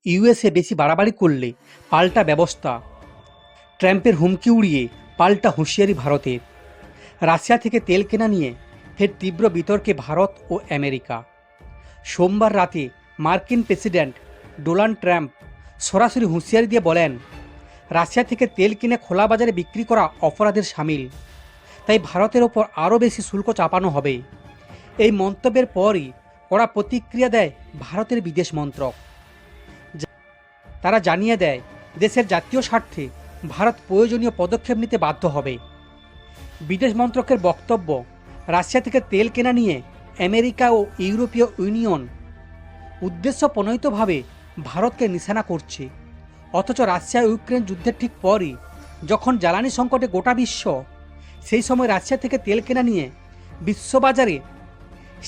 USA বেশি বাড়াবাড়ি করলে পাল্টা ব্যবস্থা। ট্রাম্পের হুমকি উড়িয়ে পাল্টা হুঁশিয়ারি ভারতের। রাশিয়া থেকে তেল কেনা নিয়ে ফের তীব্র বিতর্কে ভারত ও আমেরিকা। সোমবার রাতে মার্কিন প্রেসিডেন্ট ডোনাল্ড ট্রাম্প সরাসরি হুঁশিয়ারি দিয়ে বলেন, রাশিয়া থেকে তেল কিনে খোলা বাজারে বিক্রি করা অপরাধের শামিল, তাই ভারতের ওপর আরও বেশি শুল্ক চাপানো হবে। এই মন্তব্যের পরই কড়া প্রতিক্রিয়া দেয় ভারতের বিদেশ মন্ত্রক। তারা জানিয়ে দেয়, দেশের জাতীয় স্বার্থে ভারত প্রয়োজনীয় পদক্ষেপ নিতে বাধ্য হবে। বিদেশ মন্ত্রকের বক্তব্য, রাশিয়া থেকে তেল কেনা নিয়ে আমেরিকা ও ইউরোপীয় ইউনিয়ন উদ্দেশ্য প্রণোদিতভাবে ভারতকে নিশানা করছে। অথচ রাশিয়া ইউক্রেন যুদ্ধের ঠিক পরই যখন জ্বালানি সংকটে গোটা বিশ্ব, সেই সময় রাশিয়া থেকে তেল কেনা নিয়ে বিশ্ববাজারে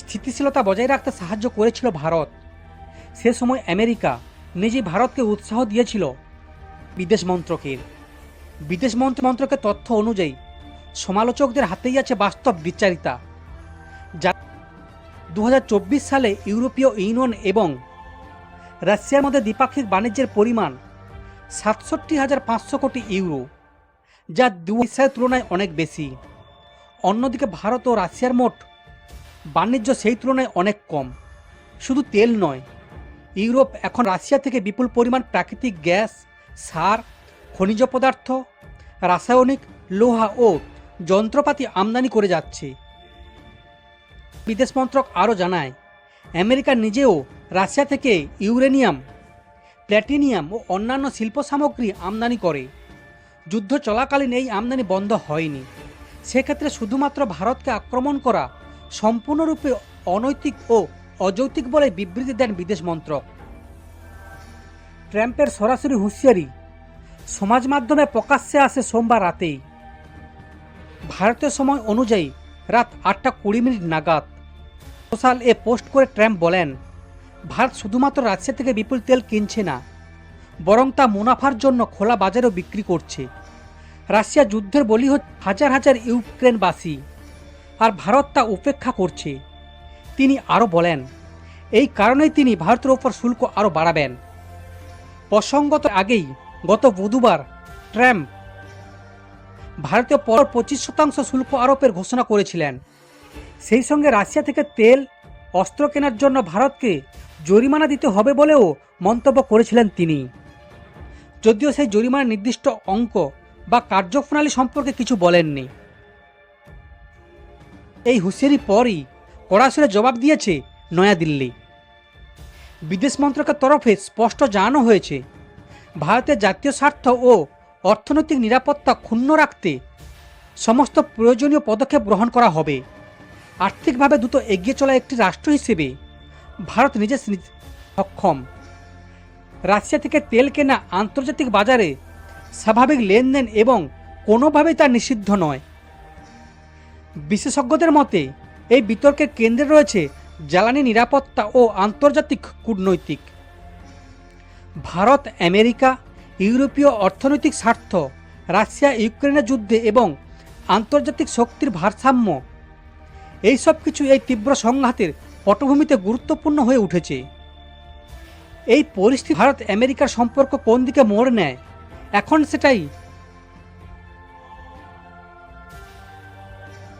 স্থিতিশীলতা বজায় রাখতে সাহায্য করেছিল ভারত। সে সময় আমেরিকা নিজেই ভারতকে উৎসাহ দিয়েছিল। বিদেশ মন্ত্রকের তথ্য অনুযায়ী সমালোচকদের হাতেই আছে বাস্তব বিচারিতা। যা 2024 সালে ইউরোপীয় ইউনিয়ন এবং রাশিয়ার মধ্যে দ্বিপাক্ষিক বাণিজ্যের পরিমাণ 67,500 কোটি ইউরো, যা 2022 সালের তুলনায় অনেক বেশি। অন্যদিকে ভারত ও রাশিয়ার মোট বাণিজ্য সেই তুলনায় অনেক কম। শুধু তেল নয়, ইউরোপ এখন রাশিয়া থেকে বিপুল পরিমাণ প্রাকৃতিক গ্যাস, সার, খনিজ পদার্থ, রাসায়নিক, লোহা ও যন্ত্রপাতি আমদানি করে যাচ্ছে। বিদেশ মন্ত্রক আরও জানায়, আমেরিকা নিজেও রাশিয়া থেকে ইউরেনিয়াম, প্ল্যাটিনিয়াম ও অন্যান্য শিল্প সামগ্রী আমদানি করে। যুদ্ধ চলাকালীন এই আমদানি বন্ধ হয়নি। সেক্ষেত্রে শুধুমাত্র ভারতকে আক্রমণ করা সম্পূর্ণরূপে অনৈতিক ও অযৌক্তিক বলে বিবৃতি দেন বিদেশ মন্ত্রক। ট্রাম্পের সরাসরি হুঁশিয়ারি সমাজ মাধ্যমে প্রকাশ্যে আসে সোমবার রাতেই। ভারতীয় সময় অনুযায়ী রাত 8:20 নাগাদ সোশ্যাল পোস্ট করে ট্রাম্প বলেন, ভারত শুধুমাত্র রাশিয়া থেকে বিপুল তেল কিনছে না, বরং তা মুনাফার জন্য খোলা বাজারেও বিক্রি করছে। রাশিয়া যুদ্ধের বলি হচ্ছে হাজার হাজার ইউক্রেনবাসী, আর ভারত তা উপেক্ষা করছে। তিনি আরও বলেন, এই কারণেই তিনি ভারতের ওপর শুল্ক আরও বাড়াবেন। প্রসঙ্গত আগেই গত বুধবার ট্রাম্প ভারতীয় পর 25% শুল্ক আরোপের ঘোষণা করেছিলেন। সেই সঙ্গে রাশিয়া থেকে তেল, অস্ত্র কেনার জন্য ভারতকে জরিমানা দিতে হবে বলেও মন্তব্য করেছিলেন তিনি। যদিও সেই জরিমানার নির্দিষ্ট অঙ্ক বা কার্যপ্রণালী সম্পর্কে কিছু বলেননি। এই হুঁশিয়ারির পরই কড়াসুরে জবাব দিয়েছে নয়াদিল্লি। বিদেশ মন্ত্রকের তরফে স্পষ্ট জানানো হয়েছে, ভারতের জাতীয় স্বার্থ ও অর্থনৈতিক নিরাপত্তা ক্ষুণ্ণ রাখতে সমস্ত প্রয়োজনীয় পদক্ষেপ গ্রহণ করা হবে। আর্থিকভাবে দ্রুত এগিয়ে চলা একটি রাষ্ট্র হিসেবে ভারত নিজে সক্ষম। রাশিয়া থেকে তেল কেনা আন্তর্জাতিক বাজারে স্বাভাবিক লেনদেন এবং কোনোভাবেই তা নিষিদ্ধ নয়। বিশেষজ্ঞদের মতে এই বিতর্কের কেন্দ্রে রয়েছে জ্বালানি নিরাপত্তা ও আন্তর্জাতিক কূটনৈতিক। ভারত, আমেরিকা, ইউরোপীয় অর্থনৈতিক স্বার্থ, রাশিয়া ইউক্রেনের যুদ্ধে এবং আন্তর্জাতিক শক্তির ভারসাম্য, এই সব কিছু এই তীব্র সংঘাতের পটভূমিতে গুরুত্বপূর্ণ হয়ে উঠেছে। এই পরিস্থিতি ভারত আমেরিকার সম্পর্ক কোন দিকে মোড় নেয়, এখন সেটাই